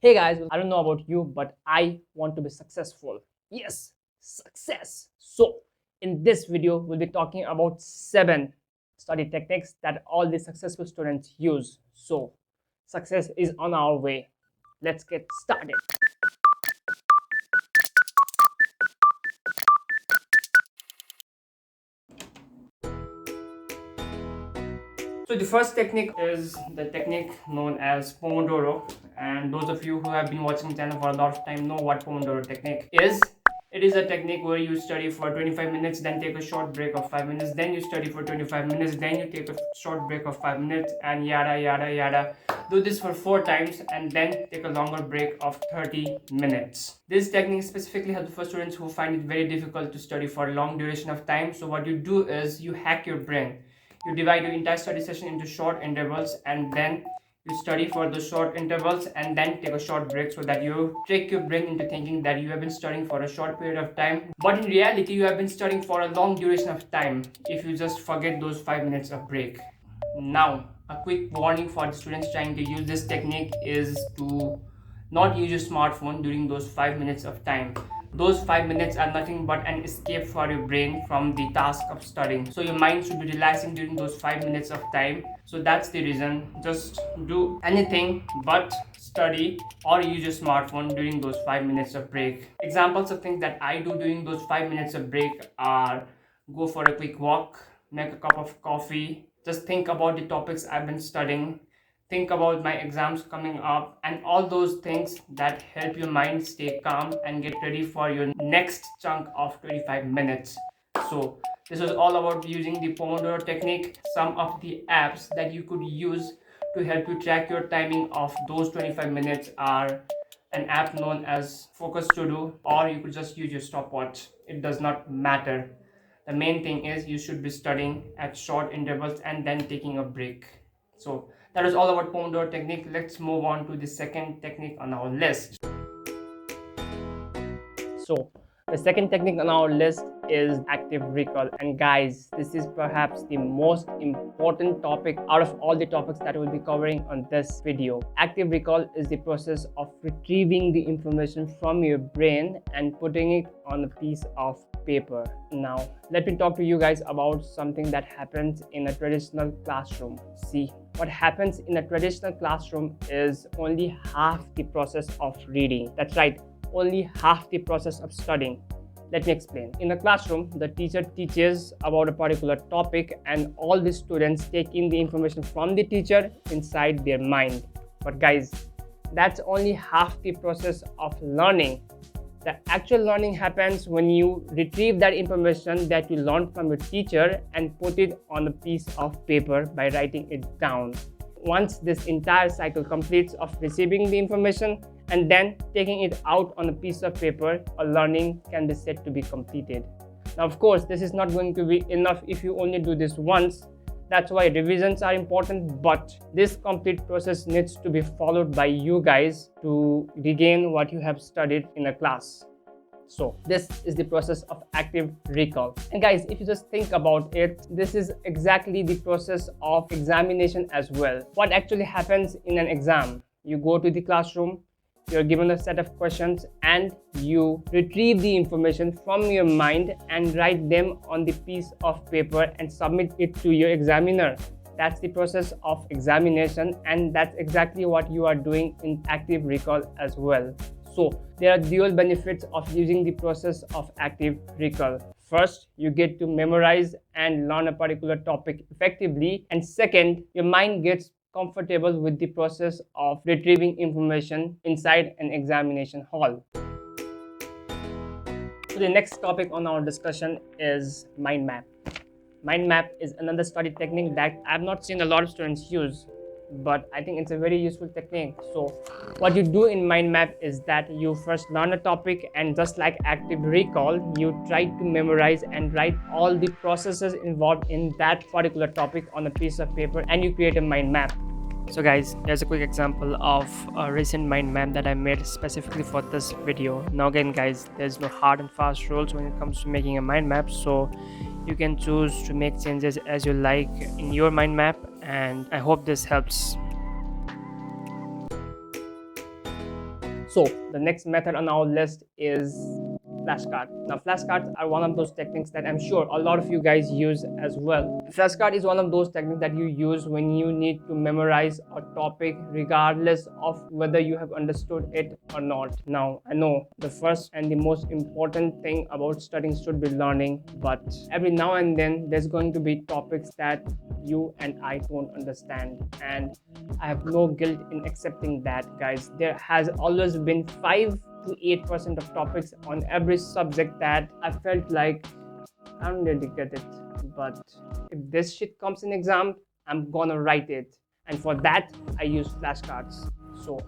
Hey guys, I don't know about you, but I want to be successful. Yes, success. So, in this video, we'll be talking about 7 study techniques that all the successful students use. So, success is on our way. Let's get started. So the first technique is the technique known as Pomodoro, and those of you who have been watching the channel for a lot of time know what Pomodoro technique is. It is a technique where you study for 25 minutes, then take a short break of 5 minutes, then you study for 25 minutes, then you take a short break of 5 minutes, and yada yada yada. Do this for 4 times and then take a longer break of 30 minutes. This technique specifically helps for students who find it very difficult to study for a long duration of time. So what you do is you hack your brain. You divide your entire study session into short intervals, and then you study for the short intervals and then take a short break, so that you trick your brain into thinking that you have been studying for a short period of time, but in reality you have been studying for a long duration of time if you just forget those 5 minutes of break. Now, a quick warning for the students trying to use this technique is to not use your smartphone during those 5 minutes of time. Those 5 minutes are nothing but an escape for your brain from the task of studying. So your mind should be relaxing during those 5 minutes of time. So that's the reason. Just do anything but study or use your smartphone during those 5 minutes of break. Examples of things that I do during those 5 minutes of break are go for a quick walk, make a cup of coffee, just think about the topics I've been studying, think about my exams coming up, and all those things that help your mind stay calm and get ready for your next chunk of 25 minutes. So this is all about using the Pomodoro technique. Some of the apps that you could use to help you track your timing of those 25 minutes are an app known as Focus To Do, or you could just use your stopwatch. It does not matter. The main thing is you should be studying at short intervals and then taking a break. So that is all about Pomodoro technique. Let's move on to the second technique on our list. So the second technique on our list is active recall, and guys, this is perhaps the most important topic out of all the topics that we'll be covering on this video. Active recall is the process of retrieving the information from your brain and putting it on a piece of paper. Now let me talk to you guys about something that happens in a traditional classroom. See, what happens in a traditional classroom is only half the process of reading. That's right, only half the process of studying. Let me explain. In a classroom, the teacher teaches about a particular topic and all the students take in the information from the teacher inside their mind. But guys, that's only half the process of learning. The actual learning happens when you retrieve that information that you learned from your teacher and put it on a piece of paper by writing it down. Once this entire cycle completes of receiving the information and then taking it out on a piece of paper, a learning can be said to be completed. Now, of course, this is not going to be enough if you only do this once. That's why revisions are important, but this complete process needs to be followed by you guys to regain what you have studied in a class. So this is the process of active recall. And guys, if you just think about it, this is exactly the process of examination as well. What actually happens in an exam? You go to the classroom, you're given a set of questions, and you retrieve the information from your mind and write them on the piece of paper and submit it to your examiner. That's the process of examination, and that's exactly what you are doing in active recall as well. So there are dual benefits of using the process of active recall. First, you get to memorize and learn a particular topic effectively, and second, your mind gets comfortable with the process of retrieving information inside an examination hall. So the next topic on our discussion is mind map. Mind map is another study technique that I've not seen a lot of students use, but I think it's a very useful technique. So what you do in mind map is that you first learn a topic, and just like active recall, you try to memorize and write all the processes involved in that particular topic on a piece of paper, and you create a mind map. So guys, here's a quick example of a recent mind map that I made specifically for this video. Now again guys, there's no hard and fast rules when it comes to making a mind map, so you can choose to make changes as you like in your mind map, and I hope this helps. So the next method on our list is flashcard. Now flashcards are one of those techniques that I'm sure a lot of you guys use as well. Flashcard is one of those techniques that you use when you need to memorize a topic regardless of whether you have understood it or not. Now I know the first and the most important thing about studying should be learning, but every now and then there's going to be topics that you and I don't understand, and I have no guilt in accepting that, guys. There has always been 5 to 8% of topics on every subject that I felt like I don't really get it, but if this shit comes in exam, I'm gonna write it, and for that I use flashcards. So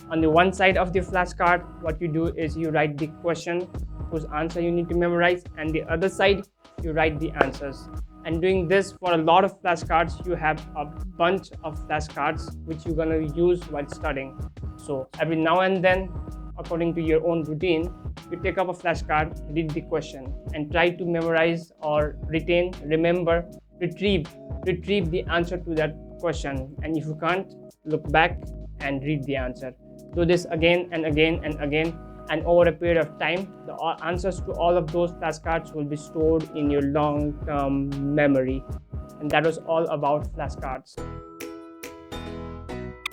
on the one side of the flashcard, what you do is you write the question whose answer you need to memorize, and the other side you write the answers. And doing this for a lot of flashcards, you have a bunch of flashcards which you're gonna use while studying. So every now and then, according to your own routine, you take up a flashcard, read the question, and try to memorize or retain, remember, retrieve the answer to that question. And if you can't, look back and read the answer. Do this again and again and again, and over a period of time, the answers to all of those flashcards will be stored in your long-term memory. And that was all about flashcards.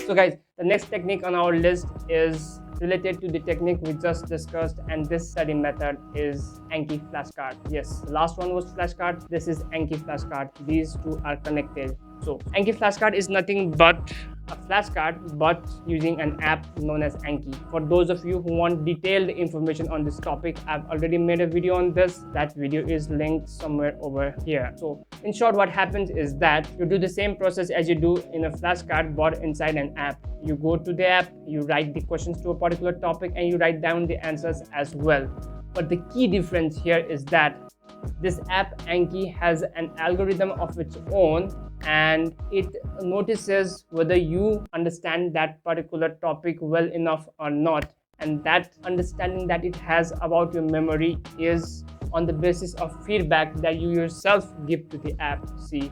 So guys, the next technique on our list is related to the technique we just discussed, and this study method is Anki flashcard. Yes, the last one was flashcard, this is Anki flashcard. These two are connected. So Anki flashcard is nothing but a flashcard, but using an app known as Anki. For those of you who want detailed information on this topic, I've already made a video on this. That video is linked somewhere over here. So in short, what happens is that you do the same process as you do in a flashcard, but inside an app. You go to the app, you write the questions to a particular topic, and you write down the answers as well. But the key difference here is that this app Anki has an algorithm of its own, and it notices whether you understand that particular topic well enough or not, and that understanding that it has about your memory is on the basis of feedback that you yourself give to the app. See,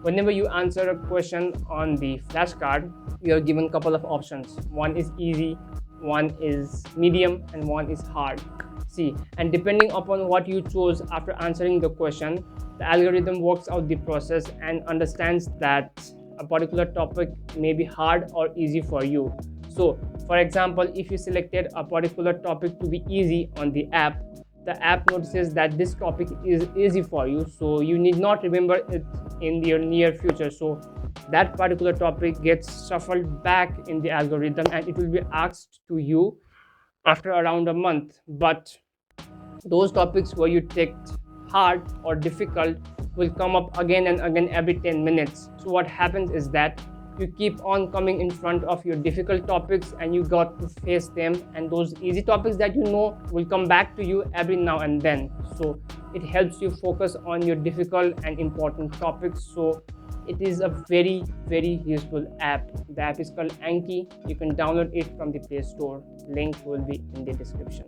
whenever you answer a question on the flashcard, you are given a couple of options. One is easy, one is medium, and one is hard. See, and depending upon what you chose after answering the question, the algorithm works out the process and understands that a particular topic may be hard or easy for you. So for example, if you selected a particular topic to be easy on the app notices that this topic is easy for you, so you need not remember it in your near future. So that particular topic gets shuffled back in the algorithm, and it will be asked to you after around a month. But those topics where you ticked hard or difficult will come up again and again every 10 minutes. So what happens is that you keep on coming in front of your difficult topics, and you got to face them, and those easy topics that you know will come back to you every now and then. So it helps you focus on your difficult and important topics. So it is a very, very useful app. The app is called Anki. You can download it from the Play Store. Link will be in the description.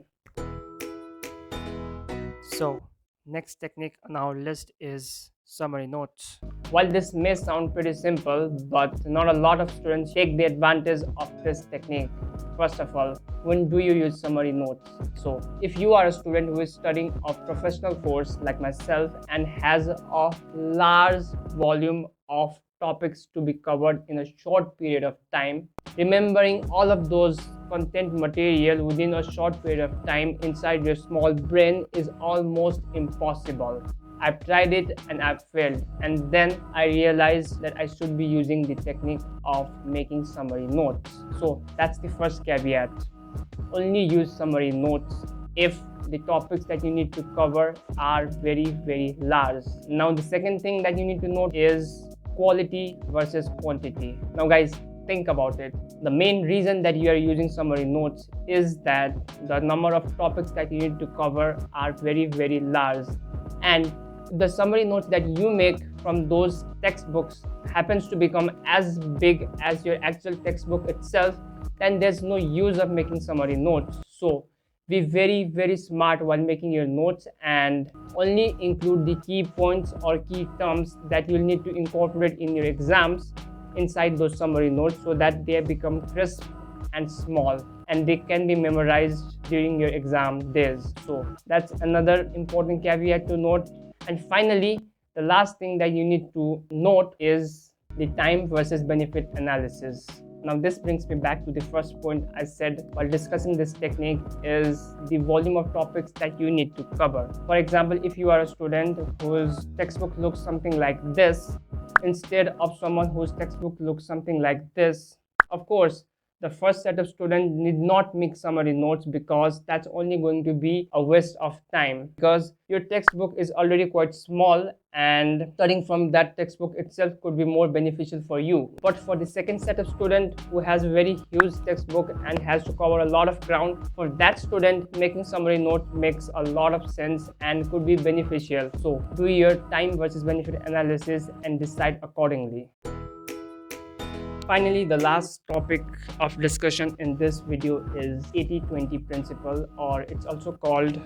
So next technique on our list is summary notes. While this may sound pretty simple, but not a lot of students take the advantage of this technique. First of all, when do you use summary notes? So if you are a student who is studying a professional course like myself and has a large volume of topics to be covered in a short period of time, remembering all of those content material within a short period of time inside your small brain is almost impossible. I've tried it and I've failed, and then I realized that I should be using the technique of making summary notes. So that's the first caveat. Only use summary notes if the topics that you need to cover are very, very large. Now the second thing that you need to note is quality versus quantity. Now guys, think about it. The main reason that you are using summary notes is that the number of topics that you need to cover are very, very large, and the summary notes that you make from those textbooks happens to become as big as your actual textbook itself, then there's no use of making summary notes. So be very, very smart while making your notes, and only include the key points or key terms that you'll need to incorporate in your exams inside those summary notes, so that they become crisp and small. and they can be memorized during your exam days. So that's another important caveat to note. And finally, the last thing that you need to note is the time versus benefit analysis. Now this brings me back to the first point I said while discussing this technique is the volume of topics that you need to cover. For example, if you are a student whose textbook looks something like this instead of someone whose textbook looks something like this, of course the first set of students need not make summary notes, because that's only going to be a waste of time, because your textbook is already quite small and studying from that textbook itself could be more beneficial for you. But for the second set of student who has a very huge textbook and has to cover a lot of ground, for that student making summary note makes a lot of sense and could be beneficial. So do your time versus benefit analysis and decide accordingly. Finally, the last topic of discussion in this video is 80-20 principle, or it's also called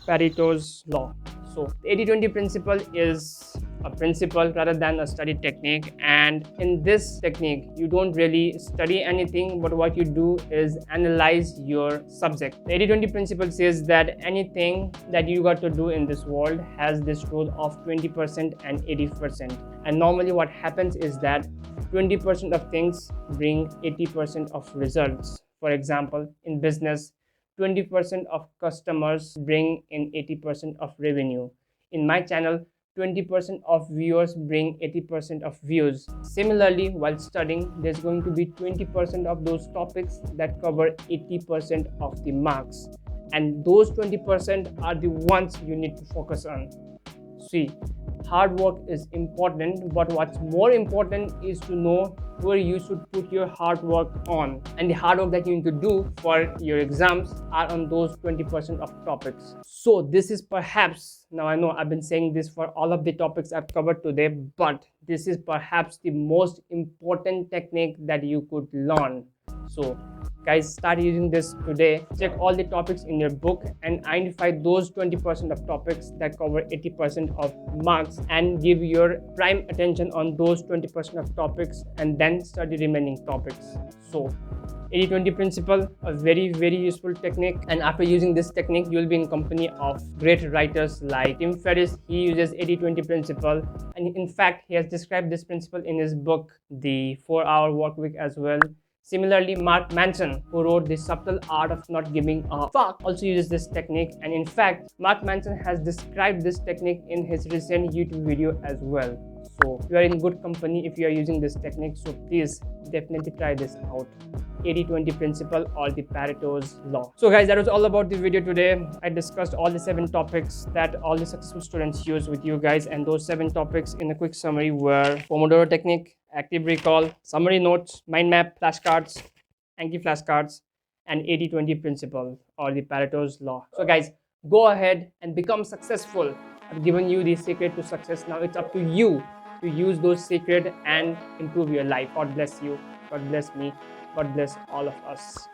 Paretos law. So the 80-20 principle is a principle rather than a study technique, and in this technique you don't really study anything, but what you do is analyze your subject. The 80-20 principle says that anything that you got to do in this world has this rule of 20% and 80%, and normally what happens is that 20% of things bring 80% of results. For example, in business, 20% of customers bring in 80% of revenue. In my channel, 20% of viewers bring 80% of views. Similarly, while studying, there's going to be 20% of those topics that cover 80% of the marks. And those 20% are the ones you need to focus on. See, hard work is important, but what's more important is to know where you should put your hard work on, and the hard work that you need to do for your exams are on those 20% of topics. So this is perhaps, now I know I've been saying this for all of the topics I've covered today, but this is perhaps the most important technique that you could learn. So guys, start using this today. Check all the topics in your book and identify those 20% of topics that cover 80% of marks, and give your prime attention on those 20% of topics, and then study remaining topics. So 80-20 principle, a very useful technique, and after using this technique you will be in company of great writers like Tim Ferriss. He uses 80-20 principle, and in fact he has described this principle in his book The 4-Hour Workweek as well. Similarly, Mark Manson, who wrote The Subtle Art of Not Giving a Fuck, also uses this technique, and in fact Mark Manson has described this technique in his recent YouTube video as well. So you are in good company if you are using this technique, so please definitely try this out. 80-20 principle, or the Paretos law. So guys, that was all about the video today. I discussed all the 7 topics that all the successful students use with you guys, and those 7 topics in a quick summary were Pomodoro Technique, active recall, summary notes, mind map, flashcards, Anki flashcards, and 80-20 principle, or the Paretos law. So guys, go ahead and become successful. I've given you the secret to success. Now it's up to you to use those secrets and improve your life. God bless you. God bless me. God bless all of us.